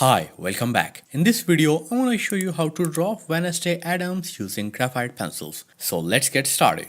Hi, welcome back. In this video, I want to show you how to draw Wednesday Addams using graphite pencils. So let's get started.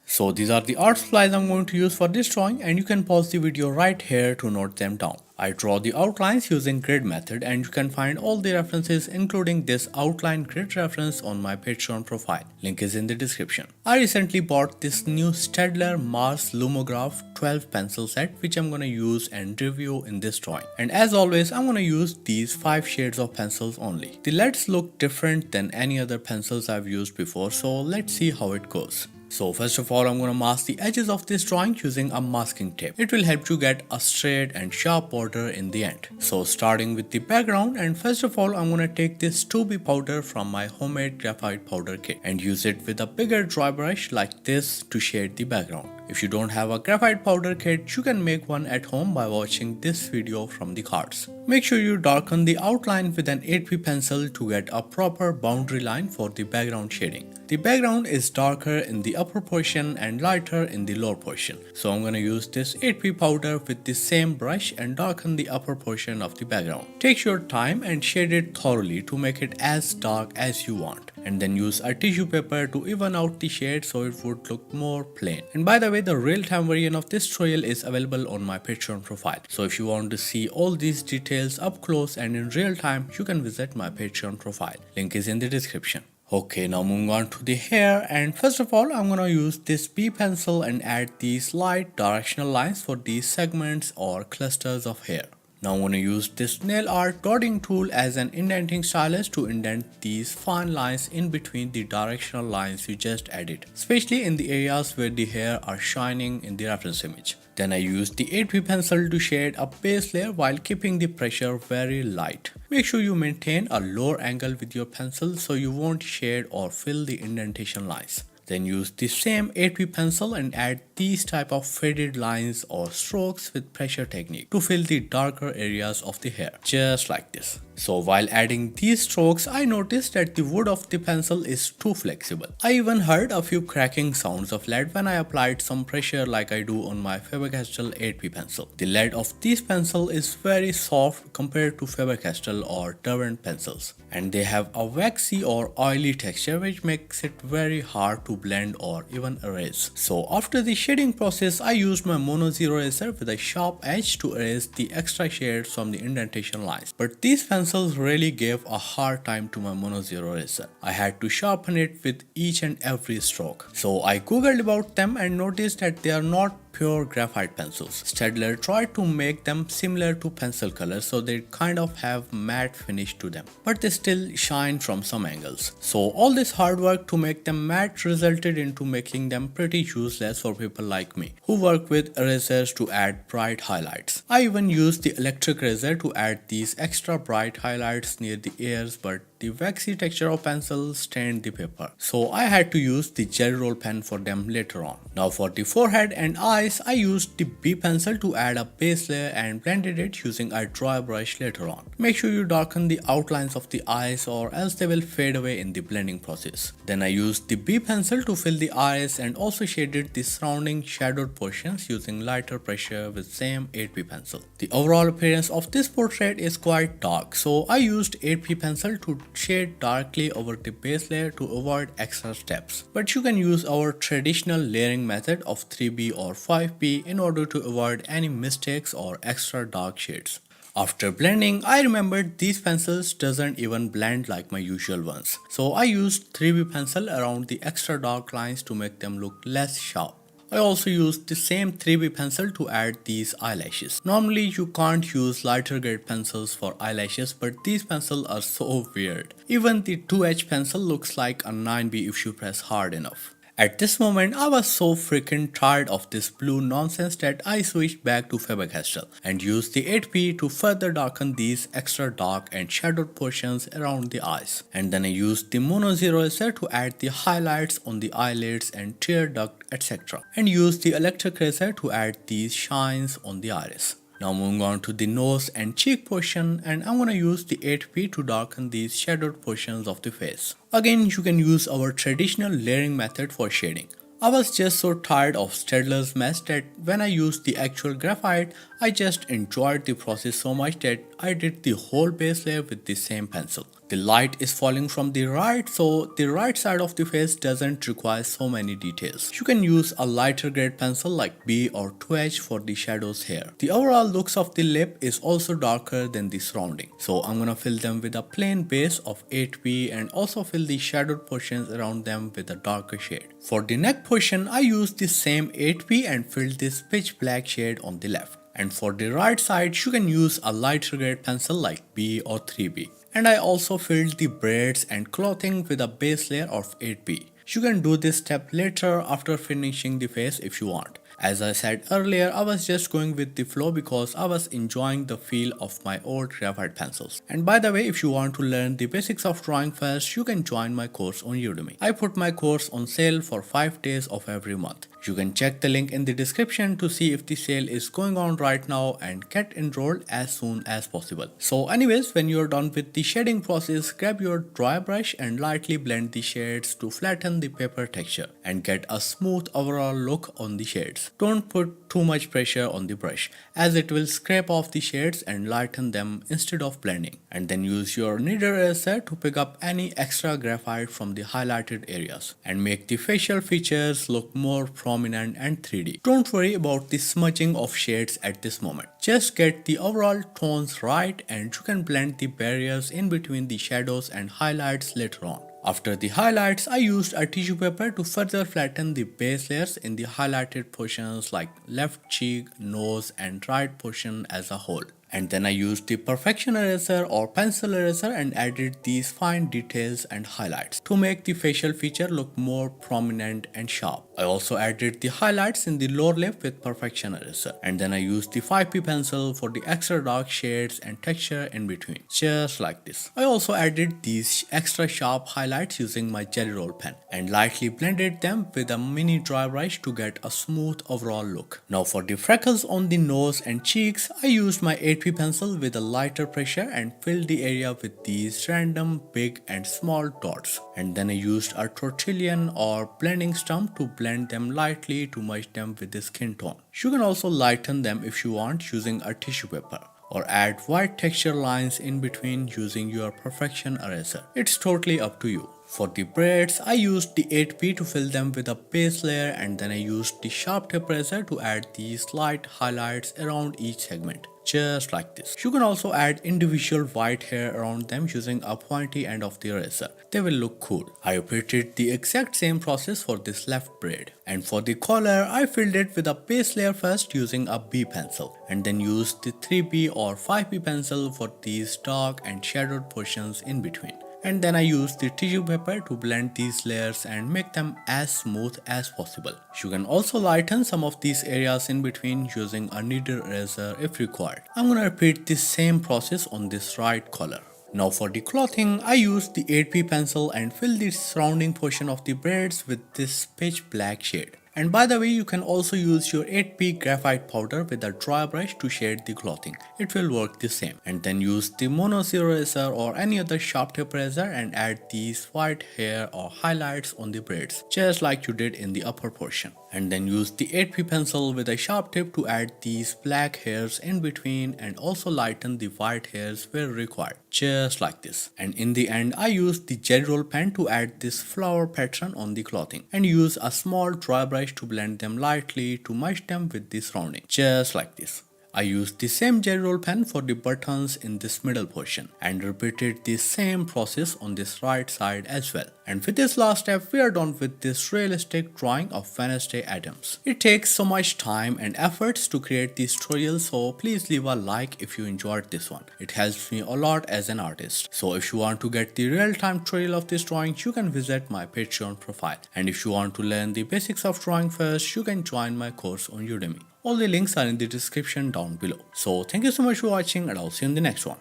So these are the art supplies I'm going to use for this drawing, and you can pause the video right here to note them down. I draw the outlines using grid method, and you can find all the references including this outline grid reference on my Patreon profile. Link is in the description. I recently bought this new Staedtler Mars Lumograph 12 pencil set which I'm gonna use and review in this drawing. And as always, I'm gonna use these 5 shades of pencils only. The leads look different than any other pencils I've used before, so let's see how it goes. So first of all, I'm going to mask the edges of this drawing using a masking tape. It will help you get a straight and sharp border in the end. So starting with the background, and first of all, I'm going to take this 2B powder from my homemade graphite powder kit and use it with a bigger dry brush like this to shade the background. If you don't have a graphite powder kit, you can make one at home by watching this video from the cards. Make sure you darken the outline with an 8B pencil to get a proper boundary line for the background shading. The background is darker in the upper portion and lighter in the lower portion. So I'm going to use this 8B powder with the same brush and darken the upper portion of the background. Take your time and shade it thoroughly to make it as dark as you want. And then use a tissue paper to even out the shade so it would look more plain. And by the way, the real-time version of this tutorial is available on my Patreon profile. So if you want to see all these details up close and in real time, you can visit my Patreon profile. Link is in the description. Okay, now moving on to the hair, and first of all I'm gonna use this B pencil and add these light directional lines for these segments or clusters of hair. Now I'm going to use this nail art dotting tool as an indenting stylus to indent these fine lines in between the directional lines we just added, especially in the areas where the hair are shining in the reference image. Then I use the 8B pencil to shade a base layer while keeping the pressure very light. Make sure you maintain a lower angle with your pencil so you won't shade or fill the indentation lines. Then use the same 8B pencil and add these type of faded lines or strokes with pressure technique to fill the darker areas of the hair, just like this. So while adding these strokes, I noticed that the wood of the pencil is too flexible. I even heard a few cracking sounds of lead when I applied some pressure like I do on my Faber-Castell 8B pencil. The lead of this pencil is very soft compared to Faber-Castell or Derwent pencils, and they have a waxy or oily texture which makes it very hard to blend or even erase. So after the shading process, I used my Mono Zero eraser with a sharp edge to erase the extra shades from the indentation lines. But these pencils really gave a hard time to my Mono Zero eraser. I had to sharpen it with each and every stroke. So I googled about them and noticed that they are not pure graphite pencils. Staedtler tried to make them similar to pencil colors so they kind of have matte finish to them, but they still shine from some angles. So all this hard work to make them matte resulted into making them pretty useless for people like me who work with erasers to add bright highlights. I even used the electric eraser to add these extra bright highlights near the ears, but the waxy texture of pencil stained the paper, so I had to use the gel roll pen for them later on. Now for the forehead and eyes, I used the B pencil to add a base layer and blended it using a dry brush later on. Make sure you darken the outlines of the eyes or else they will fade away in the blending process. Then I used the B pencil to fill the eyes and also shaded the surrounding shadowed portions using lighter pressure with same 8B pencil. The overall appearance of this portrait is quite dark, so I used 8B pencil to shade darkly over the base layer to avoid extra steps. But you can use our traditional layering method of 3B or 5B in order to avoid any mistakes or extra dark shades. After blending, I remembered these pencils doesn't even blend like my usual ones. So I used 3B pencil around the extra dark lines to make them look less sharp. I also used the same 3B pencil to add these eyelashes. Normally you can't use lighter grade pencils for eyelashes, but these pencils are so weird. Even the 2H pencil looks like a 9B if you press hard enough. At this moment, I was so freaking tired of this blue nonsense that I switched back to Faber-Castell and used the 8B to further darken these extra dark and shadowed portions around the eyes. And then I used the Mono Zero eraser to add the highlights on the eyelids and tear duct, etc. And used the electric eraser to add these shines on the iris. Now moving on to the nose and cheek portion, and I'm gonna use the 8P to darken these shadowed portions of the face. Again, you can use our traditional layering method for shading. I was just so tired of Stedler's mess that when I used the actual graphite, I just enjoyed the process so much that I did the whole base layer with the same pencil. The light is falling from the right, so the right side of the face doesn't require so many details. You can use a lighter grade pencil like B or 2H for the shadows here. The overall looks of the lip is also darker than the surrounding, so I'm gonna fill them with a plain base of 8B and also fill the shadowed portions around them with a darker shade. For the neck portion, I used the same 8B and filled this pitch black shade on the left. And for the right side, you can use a lighter grade pencil like B or 3B. And I also filled the braids and clothing with a base layer of 8B. You can do this step later after finishing the face if you want. As I said earlier, I was just going with the flow because I was enjoying the feel of my old graphite pencils. And by the way, if you want to learn the basics of drawing first, you can join my course on Udemy. I put my course on sale for 5 days of every month. You can check the link in the description to see if the sale is going on right now and get enrolled as soon as possible. So anyways, when you're done with the shading process, grab your dry brush and lightly blend the shades to flatten the paper texture and get a smooth overall look on the shades. Don't put too much pressure on the brush as it will scrape off the shades and lighten them instead of blending. And then use your knitter eraser to pick up any extra graphite from the highlighted areas and make the facial features look more prominent and 3D. Don't worry about the smudging of shades at this moment. Just get the overall tones right and you can blend the barriers in between the shadows and highlights later on. After the highlights, I used a tissue paper to further flatten the base layers in the highlighted portions like left cheek, nose and right portion as a whole. And then I used the perfection eraser or pencil eraser and added these fine details and highlights to make the facial feature look more prominent and sharp. I also added the highlights in the lower lip with perfection eraser, and then I used the 5P pencil for the extra dark shades and texture in between, just like this. I also added these extra sharp highlights using my jelly roll pen and lightly blended them with a mini dry brush to get a smooth overall look. Now for the freckles on the nose and cheeks, I used my 8P pencil with a lighter pressure and filled the area with these random big and small dots. And then I used a tortillon or blending stump to blend them lightly to match them with the skin tone. You can also lighten them if you want using a tissue paper or add white texture lines in between using your perfection eraser. It's totally up to you. For the braids, I used the 8P to fill them with a base layer and then I used the sharp tip eraser to add these slight highlights around each segment, just like this. You can also add individual white hair around them using a pointy end of the eraser. They will look cool. I repeated the exact same process for this left braid. And for the collar, I filled it with a base layer first using a B pencil and then used the 3B or 5B pencil for these dark and shadowed portions in between. And then I used the tissue paper to blend these layers and make them as smooth as possible. You can also lighten some of these areas in between using a knitter eraser if required. I'm gonna repeat this same process on this right collar. Now for the clothing, I used the 8P pencil and filled the surrounding portion of the braids with this pitch black shade. And by the way, you can also use your 8P graphite powder with a dry brush to shade the clothing. It will work the same. And then use the mono zero eraser or any other sharp tip eraser and add these white hair or highlights on the braids, just like you did in the upper portion. And then use the 8P pencil with a sharp tip to add these black hairs in between and also lighten the white hairs where required, just like this. And in the end, I used the jelly roll pen to add this flower pattern on the clothing and use a small dry brush to blend them lightly to match them with the surrounding, just like this. I used the same jelly roll pen for the buttons in this middle portion and repeated the same process on this right side as well. And with this last step, we are done with this realistic drawing of Wednesday Addams. It takes so much time and efforts to create these tutorials, so please leave a like if you enjoyed this one. It helps me a lot as an artist. So if you want to get the real-time tutorial of this drawing, you can visit my Patreon profile. And if you want to learn the basics of drawing first, you can join my course on Udemy. All the links are in the description down below. So thank you so much for watching and I'll see you in the next one.